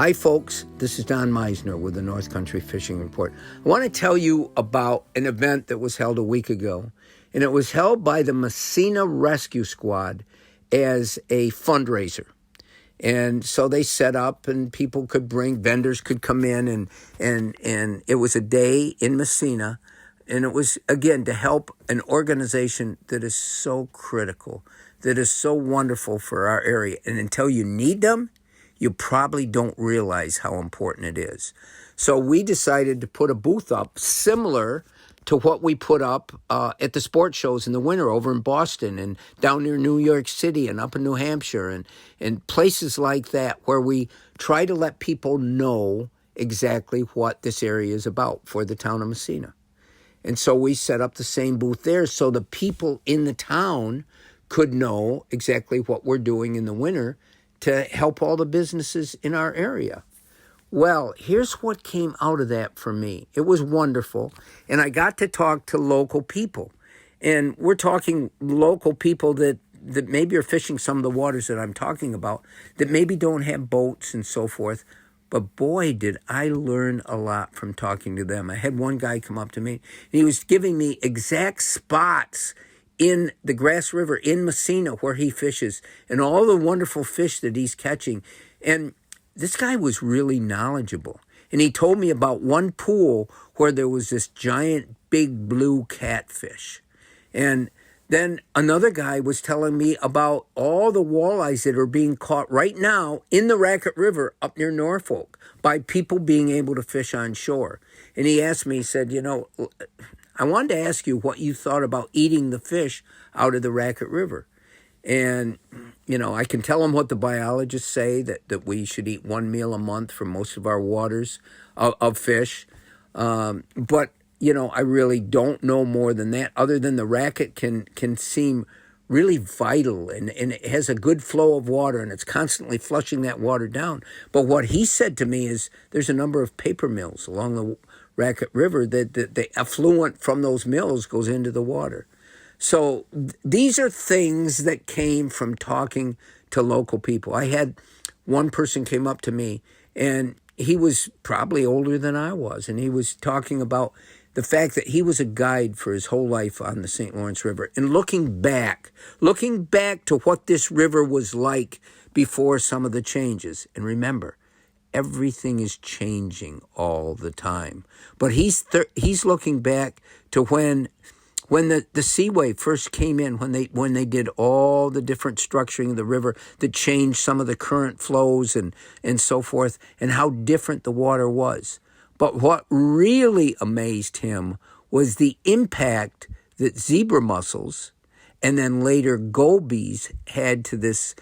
Hi folks, this is Don Meisner with the North Country Fishing Report. I want to tell you about an event that was held a week ago, and it was held by the Massena Rescue Squad as a fundraiser. And so they set up and people could bring, vendors could come in and it was a day in Massena. And it was, again, to help an organization that is so critical, that is so wonderful for our area. And until you need them, you probably don't realize how important it is. So we decided to put a booth up similar to what we put up at the sports shows in the winter over in Boston and down near New York City and up in New Hampshire and places like that, where we try to let people know exactly what this area is about for the town of Massena. And so we set up the same booth there so the people in the town could know exactly what we're doing in the winter to help all the businesses in our area. Well, here's what came out of that for me. It was wonderful, and I got to talk to local people. And we're talking local people that maybe are fishing some of the waters that I'm talking about, that maybe don't have boats and so forth. But boy, did I learn a lot from talking to them. I had one guy come up to me, and he was giving me exact spots in the Grass River in Massena where he fishes and all the wonderful fish that he's catching. And this guy was really knowledgeable. And he told me about one pool where there was this giant big blue catfish. And then another guy was telling me about all the walleyes that are being caught right now in the Racket River up near Norfolk by people being able to fish on shore. And he asked me, he said, I wanted to ask you what you thought about eating the fish out of the Racket River. And, I can tell him what the biologists say, that we should eat one meal a month for most of our waters of fish. But I really don't know more than that, other than the racket can seem really vital and it has a good flow of water and it's constantly flushing that water down. But what he said to me is there's a number of paper mills along the Racket River that the effluent from those mills goes into the water. So these are things that came from talking to local people. I had one person came up to me, and he was probably older than I was, and he was talking about the fact that he was a guide for his whole life on the St. Lawrence River. And looking back to what this river was like before some of the changes. And remember, everything is changing all the time. But he's looking back to when the Seaway first came in, when they did all the different structuring of the river that changed some of the current flows and so forth, and how different the water was. But what really amazed him was the impact that zebra mussels and then later gobies had to this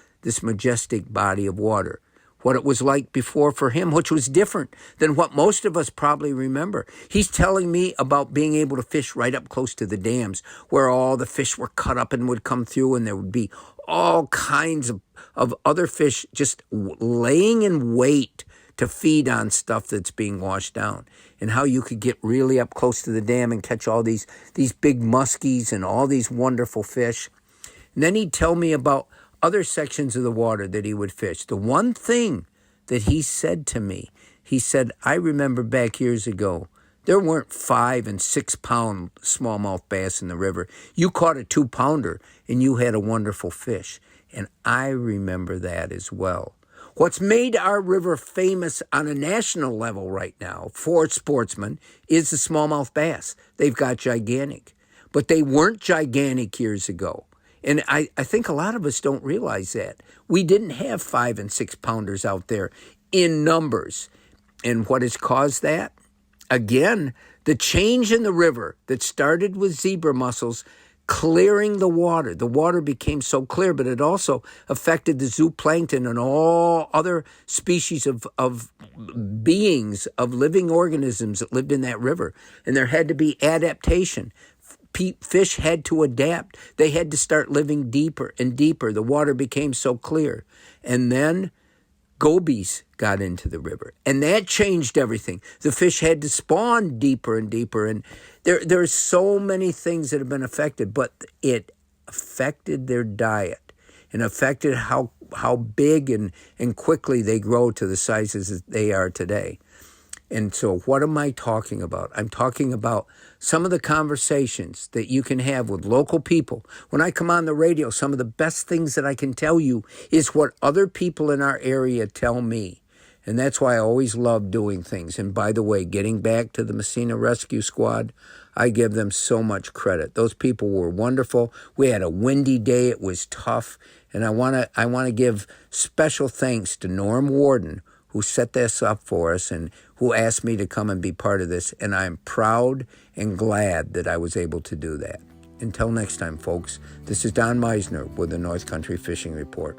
majestic body of water. What it was like before for him, which was different than what most of us probably remember. He's telling me about being able to fish right up close to the dams where all the fish were cut up and would come through, and there would be all kinds of other fish just laying in wait to feed on stuff that's being washed down, and how you could get really up close to the dam and catch all these big muskies and all these wonderful fish. And then he'd tell me about other sections of the water that he would fish. The one thing that he said to me, he said, I remember back years ago, there weren't 5 and 6 pound smallmouth bass in the river. You caught a 2-pounder and you had a wonderful fish. And I remember that as well. What's made our river famous on a national level right now for sportsmen is the smallmouth bass. They've got gigantic, but they weren't gigantic years ago. And I think a lot of us don't realize that. We didn't have 5 and 6 pounders out there in numbers. And what has caused that? Again, the change in the river that started with zebra mussels clearing the water. The water became so clear, but it also affected the zooplankton and all other species of beings, of living organisms that lived in that river. And there had to be adaptation. Fish had to adapt. They had to start living deeper and deeper. The water became so clear. And then gobies got into the river, and that changed everything. The fish had to spawn deeper and deeper, and there are so many things that have been affected, but it affected their diet. and affected how big and quickly they grow to the sizes that they are today. And so what am I talking about? I'm talking about some of the conversations that you can have with local people. When I come on the radio, some of the best things that I can tell you is what other people in our area tell me. And that's why I always love doing things. And by the way, getting back to the Massena Rescue Squad, I give them so much credit. Those people were wonderful. We had a windy day. It was tough. And I want to give special thanks to Norm Warden, who set this up for us and who asked me to come and be part of this. And I'm proud and glad that I was able to do that. Until next time, folks, this is Don Meisner with the North Country Fishing Report.